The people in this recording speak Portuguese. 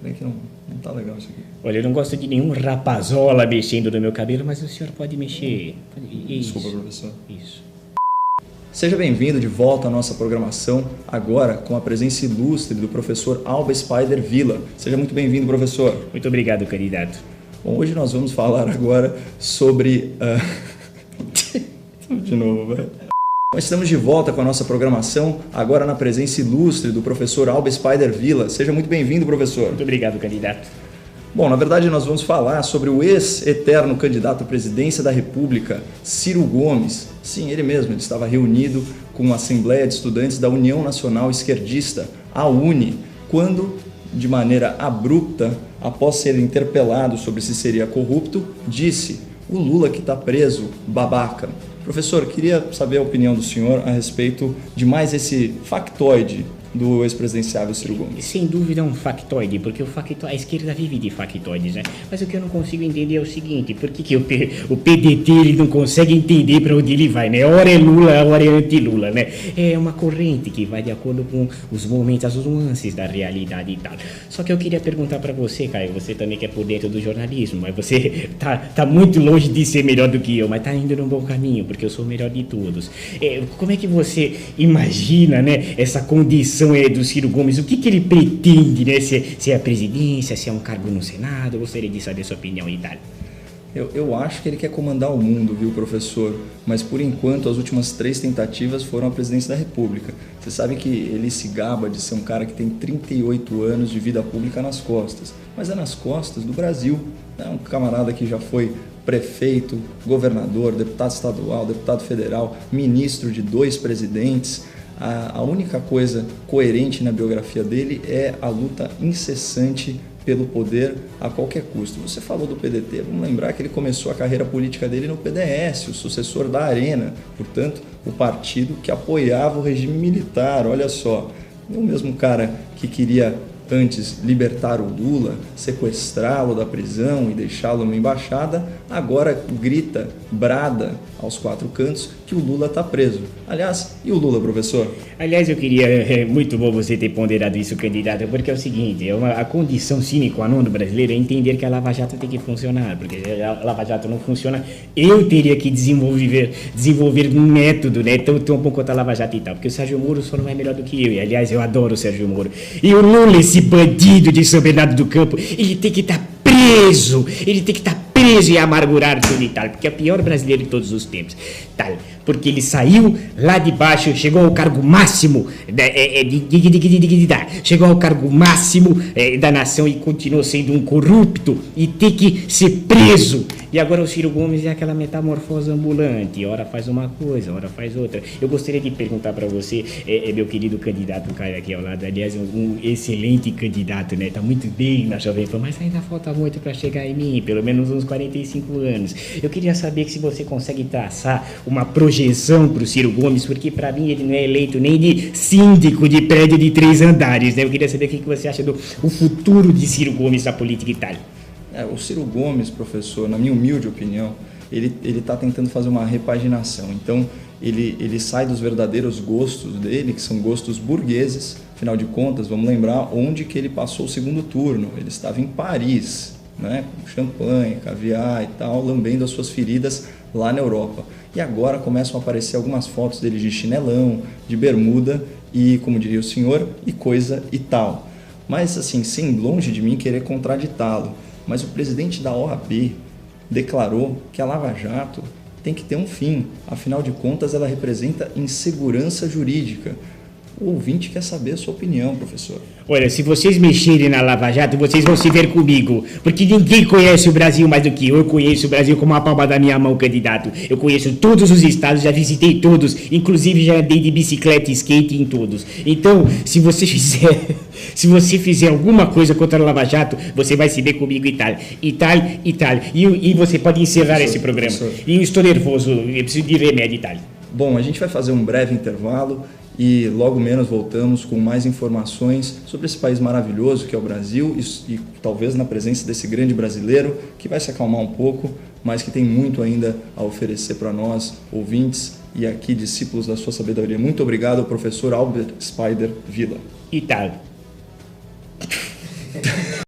Peraí que não tá legal isso aqui. Olha, eu não gosto de nenhum rapazola mexendo no meu cabelo, mas o senhor pode mexer. Desculpa, professor. Isso. Seja bem-vindo de volta à nossa programação, agora com a presença ilustre do professor Alba Spider Villa. Seja muito bem-vindo, professor. Muito obrigado, candidato. Bom, hoje nós vamos falar agora sobre... De novo, velho. Nós estamos de volta com a nossa programação, agora na presença ilustre do professor Alba Spider Villa. Seja muito bem-vindo, professor. Muito obrigado, candidato. Bom, na verdade nós vamos falar sobre o ex-eterno candidato à presidência da República, Ciro Gomes. Sim, ele mesmo, ele estava reunido com a Assembleia de Estudantes da União Nacional Esquerdista, a UNE, quando, de maneira abrupta, após ser interpelado sobre se seria corrupto, disse: "O Lula que está preso, babaca". Professor, queria saber a opinião do senhor a respeito de mais esse factoide do ex-presidenciável Ciro Gomes. Sem dúvida é um factoide, porque a esquerda vive de factoides, né? Mas o que eu não consigo entender é o seguinte: por que o PDT ele não consegue entender para onde ele vai, né? Ora é Lula, ora é anti-Lula, né? É uma corrente que vai de acordo com os momentos, as nuances da realidade e tal. Só que eu queria perguntar para você, Caio, você também que é por dentro do jornalismo, mas você tá muito longe de ser melhor do que eu, mas tá indo num bom caminho, porque eu sou o melhor de todos. Como é que você imagina, né, essa condição do Ciro Gomes? O que ele pretende, né? Se é a presidência, se é um cargo no Senado? Eu gostaria de saber a sua opinião e tal. Eu acho que ele quer comandar o mundo, viu, professor? Mas, por enquanto, as últimas 3 tentativas foram a presidência da República. Você sabe que ele se gaba de ser um cara que tem 38 anos de vida pública nas costas. Mas é nas costas do Brasil. É um camarada que já foi prefeito, governador, deputado estadual, deputado federal, ministro de 2 presidentes. A única coisa coerente na biografia dele é a luta incessante pelo poder a qualquer custo. Você falou do PDT, vamos lembrar que ele começou a carreira política dele no PDS, o sucessor da Arena, portanto, o partido que apoiava o regime militar. Olha só, o mesmo cara que queria antes libertar o Lula, sequestrá-lo da prisão e deixá-lo numa embaixada, agora grita, brada aos 4 cantos que o Lula está preso. Aliás, e o Lula, professor? Aliás, eu queria, muito bom você ter ponderado isso, candidato, porque é o seguinte, a condição sine qua non do brasileiro é entender que a Lava Jato tem que funcionar, porque se a Lava Jato não funciona, eu teria que desenvolver um método, né, tão bom quanto a Lava Jato e tal, porque o Sérgio Moro só não é melhor do que eu, e aliás, eu adoro o Sérgio Moro. E o Lula, esse bandido de São Bernardo do Campo, ele tem que estar preso, e amargurado tudo e tal, porque é o pior brasileiro de todos os tempos, tal, porque ele saiu lá de baixo, chegou ao cargo máximo chegou ao cargo máximo da nação e continuou sendo um corrupto e tem que ser preso. E agora o Ciro Gomes é aquela metamorfose ambulante, ora faz uma coisa, ora faz outra. Eu gostaria de perguntar para você, meu querido candidato Caio aqui ao lado, aliás, um excelente candidato, né? Tá muito bem na Jovem Pan, mas ainda falta muito para chegar em mim, pelo menos uns 45 anos. Eu queria saber se você consegue traçar uma projeção para o Ciro Gomes, porque para mim ele não é eleito nem de síndico de prédio de 3 andares, né? Eu queria saber o que você acha do futuro de Ciro Gomes na política itálica. O Ciro Gomes, professor, na minha humilde opinião, ele está tentando fazer uma repaginação. Então, ele sai dos verdadeiros gostos dele, que são gostos burgueses. Afinal de contas, vamos lembrar onde que ele passou o segundo turno. Ele estava em Paris, né, com champanhe, caviar e tal, lambendo as suas feridas lá na Europa. E agora começam a aparecer algumas fotos dele de chinelão, de bermuda e, como diria o senhor, e coisa e tal. Mas, assim, sem longe de mim querer contraditá-lo. Mas o presidente da OAB declarou que a Lava Jato tem que ter um fim. Afinal de contas, ela representa insegurança jurídica. O ouvinte quer saber a sua opinião, professor. Olha, se vocês mexerem na Lava Jato, vocês vão se ver comigo, porque ninguém conhece o Brasil mais do que eu. Eu conheço o Brasil como a palma da minha mão, candidato. Eu conheço todos os estados, já visitei todos, inclusive já andei de bicicleta e skate em todos. Então, se você fizer alguma coisa contra a Lava Jato, você vai se ver comigo e tal. E você pode encerrar esse programa. E eu estou nervoso, eu preciso de remédio e tal. Bom, a gente vai fazer um breve intervalo e logo menos voltamos com mais informações sobre esse país maravilhoso que é o Brasil e talvez na presença desse grande brasileiro que vai se acalmar um pouco, mas que tem muito ainda a oferecer para nós, ouvintes e aqui discípulos da sua sabedoria. Muito obrigado ao professor Albert Spider Villa. E tal.